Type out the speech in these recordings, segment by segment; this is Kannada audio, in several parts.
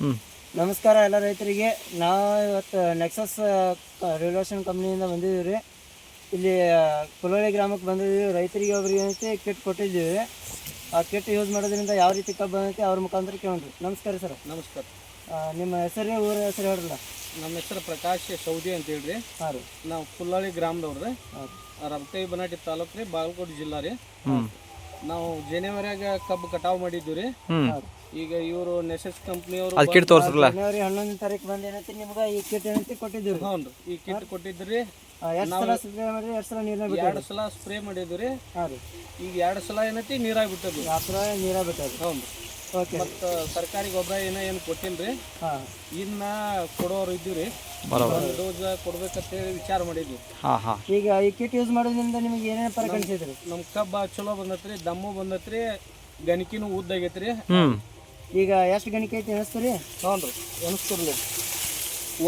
ಹ್ಞೂ ನಮಸ್ಕಾರ ಎಲ್ಲ ರೈತರಿಗೆ. ನಾವು ಇವತ್ತು ನೆಕ್ಸಸ್ ರಿಲೇಷನ್ ಕಂಪ್ನಿಯಿಂದ ಬಂದಿದ್ದೀವಿ ರೀ. ಇಲ್ಲಿ ಕುಲವಳ್ಳಿ ಗ್ರಾಮಕ್ಕೆ ಬಂದಿದ್ದೀವಿ. ರೈತರಿಗೆ ಒಬ್ರಿಗೆ ಏನೈತಿ ಕಿಟ್ ಕೊಟ್ಟಿದ್ದೀವಿ. ಆ ಕಿಟ್ ಯೂಸ್ ಮಾಡೋದ್ರಿಂದ ಯಾವ ರೀತಿ ಕಬ್ಬು ಬಂದೈತಿ ಅವ್ರ ಮುಖಾಂತರ ಕೇಳ್ರಿ. ನಮಸ್ಕಾರ ಸರ್. ನಮಸ್ಕಾರ. ನಿಮ್ಮ ಹೆಸರೇ ಊರ ಹೆಸರು ಹೇಳ್ರಲ್ಲ. ನಮ್ಮ ಹೆಸರು ಪ್ರಕಾಶ್ ಸೌದಿ ಅಂತ ಹೇಳ್ರಿ. ಹಾಂ ರೀ. ನಾವು ಕುಲ್ಲಳ್ಳಿ ಗ್ರಾಮದವ್ರಿ. ಹಾಂ ರಬಕೈ ಬನಾಟಿ ತಾಲೂಕು ರೀ, ಬಾಗಲಕೋಟೆ ಜಿಲ್ಲಾ ರೀ. ಹ್ಞೂ ನಾವು ಜನವರಿಯಾಗ ಕಬ್ಬು ಕಟಾವು ಮಾಡಿದ್ವಿ ರೀ. ಹ್ಞೂ ಈಗ ಇವರು ನೆಸೆಸ್ ಕಂಪ್ನಿಯವರು ಅದು ಕಿಟ್ ತೋರಿಸ್ರಲ್ಲ. ಜನವರಿ 11ನೇ ತಾರೀಕು ಬಂದು ಏನೈತಿ ನಿಮ್ಗೆ ಈ ಕಿಟ್ ಏನೈತಿ ಕೊಟ್ಟಿದ್ದೀವಿ ರೀ. ಹ್ಞೂ ರೀ, ಈ ಕಿಟ್ ಕೊಟ್ಟಿದ್ರಿ. ಎಷ್ಟು ಸಲ ಸ್ಪ್ರೇ ಮಾಡಿರಿ? ಎಷ್ಟು ಸಲ ನೀರನ್ನ ಬಿಟ್ಟು? 2 ಸಲ ಸ್ಪ್ರೇ ಮಾಡಿದ್ವಿ ರೀ. ಹಾಂ ರೀ. ಈಗ 2 ಸಲ ಏನೈತಿ ನೀರಾಗಿ ಬಿಟ್ಟದ್ದು. ಆ ಥರ ನೀರ ಬಿಟ್ಟದು. ಹ್ಞೂ ರೀ. ಓಕೆ. ಮತ್ತು ಸರ್ಕಾರಿ ಗೊಬ್ಬರ ಏನು ಕೊಟ್ಟಿಲ್ಲ ರೀ. ಹಾಂ ಇನ್ನು ಕೊಡೋರು ಇದ್ದೀವಿ ರೀ. ಒಂದು ಡೋಸ್ ಕೊಡ್ಬೇಕಂತೇಳಿ ವಿಚಾರ ಮಾಡಿದ್ವಿ. ಹಾಂ ಹಾಂ ಈಗ ಈ ಕಿಟ್ ಯೂಸ್ ಮಾಡೋದ್ರಿಂದ ನಿಮಗೆ ಏನೇನು ಫರಕ್ ಅನ್ಸಿದ್ರಿ? ನಮ್ಮ ಕಬ್ಬ ಚಲೋ ಬಂದತ್ರಿ, ದಮ್ಮು ಬಂದತ್ರಿ, ಗಣಿಕಿನೂ ಉದ್ದಾಗೈತ್ರಿ. ಹ್ಞೂ ಈಗ ಎಷ್ಟು ಗಣಿಕೆ ಐತಿ ಅನಿಸ್ತೀರಿ? ಹ್ಞೂ ರೀ, ಎನಿಸ್ತಿರ್ಲಿ.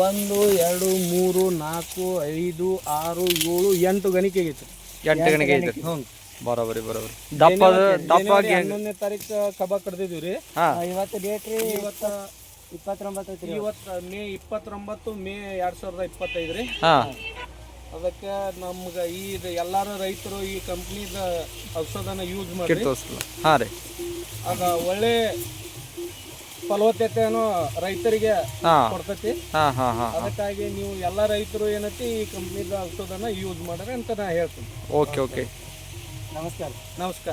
1 2 3 4 5 6 7 8 ಗಣಿಕೆ ಆಗೈತಿ. 8 ಗಣಿಕೆ ಐತೆ. ಹ್ಞೂ. ಬರೋಬರಿ ದಪ್ಪ 11ನೇ ತಾರೀಕು ಕಬ್ಬ ಕಡ್ದಿದ್ವಿ ರೀ. ಹಾಂ ಇವತ್ತು ಡೇಟ್ ರೀ. ಇವತ್ತು 29 ಐತಿ ರೀ. ಇವತ್ತು ಮೇ 29 ಮೇ 2025 ರೀ. ಹಾಂ ಅದಕ್ಕೆ ನಮ್ಗೆ ಇದು ಎಲ್ಲರೂ ರೈತರು ಈ ಕಂಪ್ನಿದ ಔಷಧನ ಯೂಸ್ ಕಿಟ್ ಮಾಡಿ ತೋರಿಸ್ರಲ್ಲ. ಹಾಂ ರೀ. ಆಗ ಒಳ್ಳೆ ಫಲವತ್ತತೆಯನ್ನು ರೈತರಿಗೆ ಹಾಂ ಕೊಡ್ತೈತಿ. ಹಾಂ ಹಾಂ ಹಾಂ ಅದಕ್ಕಾಗಿ ನೀವು ಎಲ್ಲ ರೈತರು ಏನೈತಿ ಈ ಕಂಪ್ನಿದ ಔಷಧನ ಯೂಸ್ ಮಾಡ್ರಿ ಅಂತ ನಾ ಹೇಳ್ತೀನಿ. Okay okay. ನಮಸ್ಕಾರ. ನಮಸ್ಕಾರ.